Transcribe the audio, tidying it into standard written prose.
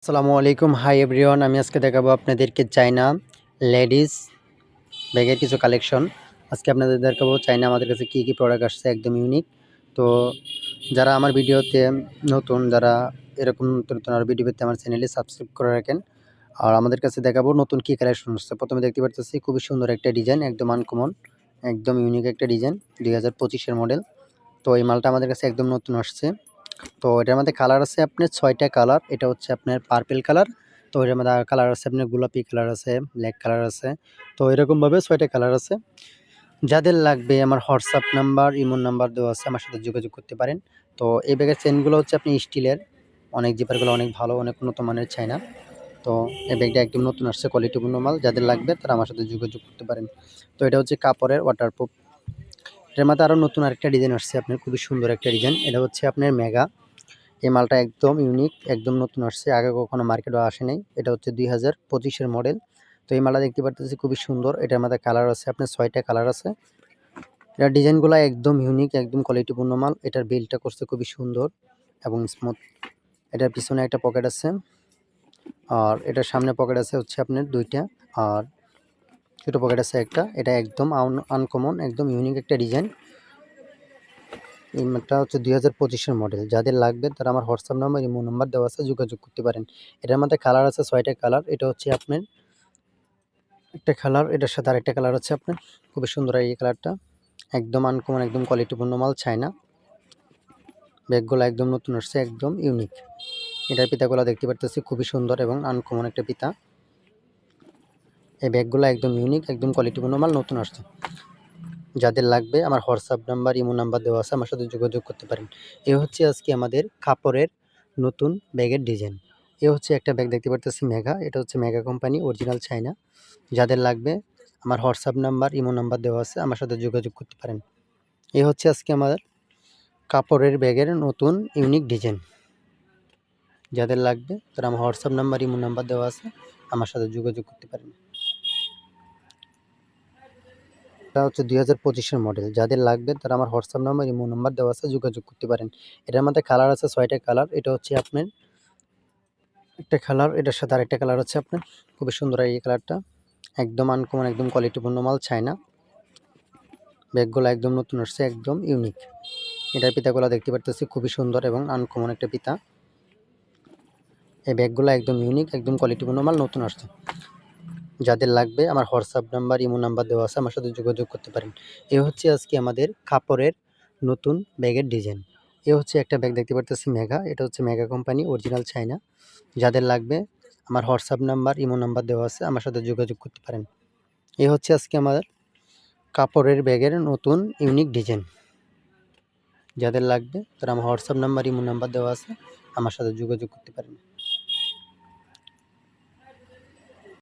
আসসালামু আলাইকুম। Hi everyone, আমি আজকে দেখাবো আপনাদেরকে চায়না লেডিস ব্যাগের কিছু কালেকশন। আজকে আপনাদের দেখাবো চায়না আমাদের কাছে কী কী প্রোডাক্ট আসছে, একদম ইউনিক। তো যারা আমার ভিডিওতে নতুন, যারা এরকম নতুন নতুন আর ভিডিও পেতে আমার চ্যানেলে সাবস্ক্রাইব করে রাখেন। আর আমাদের কাছে দেখাবো নতুন কী কালেকশন আসছে। প্রথমে দেখতে পারতেছি খুবই সুন্দর একটা ডিজাইন, একদম আনকমন, একদম ইউনিক একটা ডিজাইন, 2025-এর মডেল। তো এই মালটা আমাদের কাছে একদম নতুন আসছে। তো এটার মধ্যে কালার আছে আপনার 6টা কালার। এটা হচ্ছে আপনার পার্পল কালার। তো এটার মধ্যে কালার আছে আপনার গোলাপি কালার আছে, ব্ল্যাক কালার আছে। তো এরকমভাবে 6টা কালার আছে। যাদের লাগবে আমার হোয়াটসঅ্যাপ নাম্বার, ইমো নাম্বার দেওয়া আছে, আমার সাথে যোগাযোগ করতে পারেন। তো এই ব্যাগের চেনগুলো হচ্ছে আপনি স্টিলের, অনেক জিপারগুলো অনেক ভালো, অনেক উন্নত মানের চায়না। তো এই ব্যাগটা একদম নতুন আসছে, কোয়ালিটিপূর্ণ মাল। যাদের লাগবে তারা আমার সাথে যোগাযোগ করতে পারেন। তো এটা হচ্ছে কাপড়ের ওয়াটারপ্রুফ। এটার মধ্যে আরও নতুন আরেকটা ডিজাইন আসছে আপনার, খুবই সুন্দর একটা ডিজাইন। এটা হচ্ছে আপনার মেগা। এই মালটা একদম ইউনিক, একদম নতুন আসছে, আগে কখনো মার্কেটে আসে নাই। এটা হচ্ছে 2025-এর মডেল। তো এই মালটা দেখতে পারতেছি খুবই সুন্দর। এটার মধ্যে কালার আছে আপনার 6টা কালার আছে। এটার ডিজাইনগুলো একদম ইউনিক, একদম কোয়ালিটিপূর্ণ মাল। এটার বেলটা করছে খুবই সুন্দর এবং স্মুথ। এটার পিছনে একটা পকেট আছে, আর এটার সামনে পকেট আছে হচ্ছে আপনার 2টা, আর ছোটো পকেট আছে একটা। এটা একদম আনকমন, একদম ইউনিক একটা ডিজাইন। এই মালটা হচ্ছে 2025-এর মডেল। যাদের লাগবে তারা আমার হোয়াটসঅ্যাপ নাম্বার, ইমো নাম্বার দেওয়া আছে, যোগাযোগ করতে পারেন। এটার মধ্যে কালার আছে 6টা কালার। এটা হচ্ছে আপনার একটা কালার, এটার সাথে আরেকটা কালার হচ্ছে আপনার, খুবই সুন্দর এই কালারটা। একদম আনকমন, একদম কোয়ালিটিপূর্ণ মাল, চায়না। ব্যাগগুলো একদম নতুন আসছে, একদম ইউনিক। এটার পিতাগুলো দেখতে পারতেছি খুবই সুন্দর এবং আনকমন একটা পিতা। এই ব্যাগগুলো একদম ইউনিক, একদম কোয়ালিটিপূর্ণ মাল, নতুন আসছে। যাদের লাগবে আমার হোয়াটসঅ্যাপ নাম্বার, ইমো নাম্বার দেওয়া আছে, আমার সাথে যোগাযোগ করতে পারেন। এ হচ্ছে আজকে আমাদের কাপড়ের নতুন ব্যাগের ডিজাইন। এ হচ্ছে একটা ব্যাগ দেখতে পারতেছি মেগা। এটা হচ্ছে মেগা কোম্পানি, অরিজিনাল চায়না। যাদের লাগবে আমার হোয়াটসঅ্যাপ নাম্বার, ইমো নাম্বার দেওয়া আছে, আমার সাথে যোগাযোগ করতে পারেন। এ হচ্ছে আজকে আমাদের কাপড়ের ব্যাগের নতুন ইউনিক ডিজাইন। যাদের লাগবে তারা আমার হোয়াটসঅ্যাপ নাম্বার, ইমো নাম্বার দেওয়া আছে, আমার সাথে যোগাযোগ করতে পারেন। এটা হচ্ছে 2025-এর মডেল। যাদের লাগবে তারা আমার হোয়াটসঅ্যাপ নাম্বার, ইমো নাম্বার দেওয়া আছে, যোগাযোগ করতে পারেন। এটার মধ্যে কালার আছে 6টা কালার। এটা হচ্ছে আপনার একটা কালার, এটার সাথে আরেকটা কালার হচ্ছে আপনার, খুবই সুন্দর এই কালারটা। একদম আনকমন, একদম কোয়ালিটিপূর্ণ মাল, চায়না। ব্যাগগুলো একদম নতুন আসছে, একদম ইউনিক। এটার পিতাগুলো দেখতে পারতেছি খুবই সুন্দর এবং আনকমন একটা পিতা। এই ব্যাগগুলো একদম ইউনিক, একদম কোয়ালিটিপূর্ণ মাল, নতুন আসছে। যাদের লাগবে আমার হোয়াটসঅ্যাপ নাম্বার, ইমো নাম্বার দেওয়া আছে, আমার সাথে যোগাযোগ করতে পারেন। এ হচ্ছে আজকে আমাদের কাপড়ের নতুন ব্যাগের ডিজাইন। এ হচ্ছে একটা ব্যাগ দেখতে পারতেছি মেগা। এটা হচ্ছে মেগা কোম্পানি, অরিজিনাল চায়না। যাদের লাগবে আমার হোয়াটসঅ্যাপ নাম্বার, ইমো নাম্বার দেওয়া আছে, আমার সাথে যোগাযোগ করতে পারেন। এ হচ্ছে আজকে আমাদের কাপড়ের ব্যাগের নতুন ইউনিক ডিজাইন। যাদের লাগবে তারা আমার হোয়াটসঅ্যাপ নাম্বার, ইমো নাম্বার দেওয়া আছে, আমার সাথে যোগাযোগ করতে পারেন।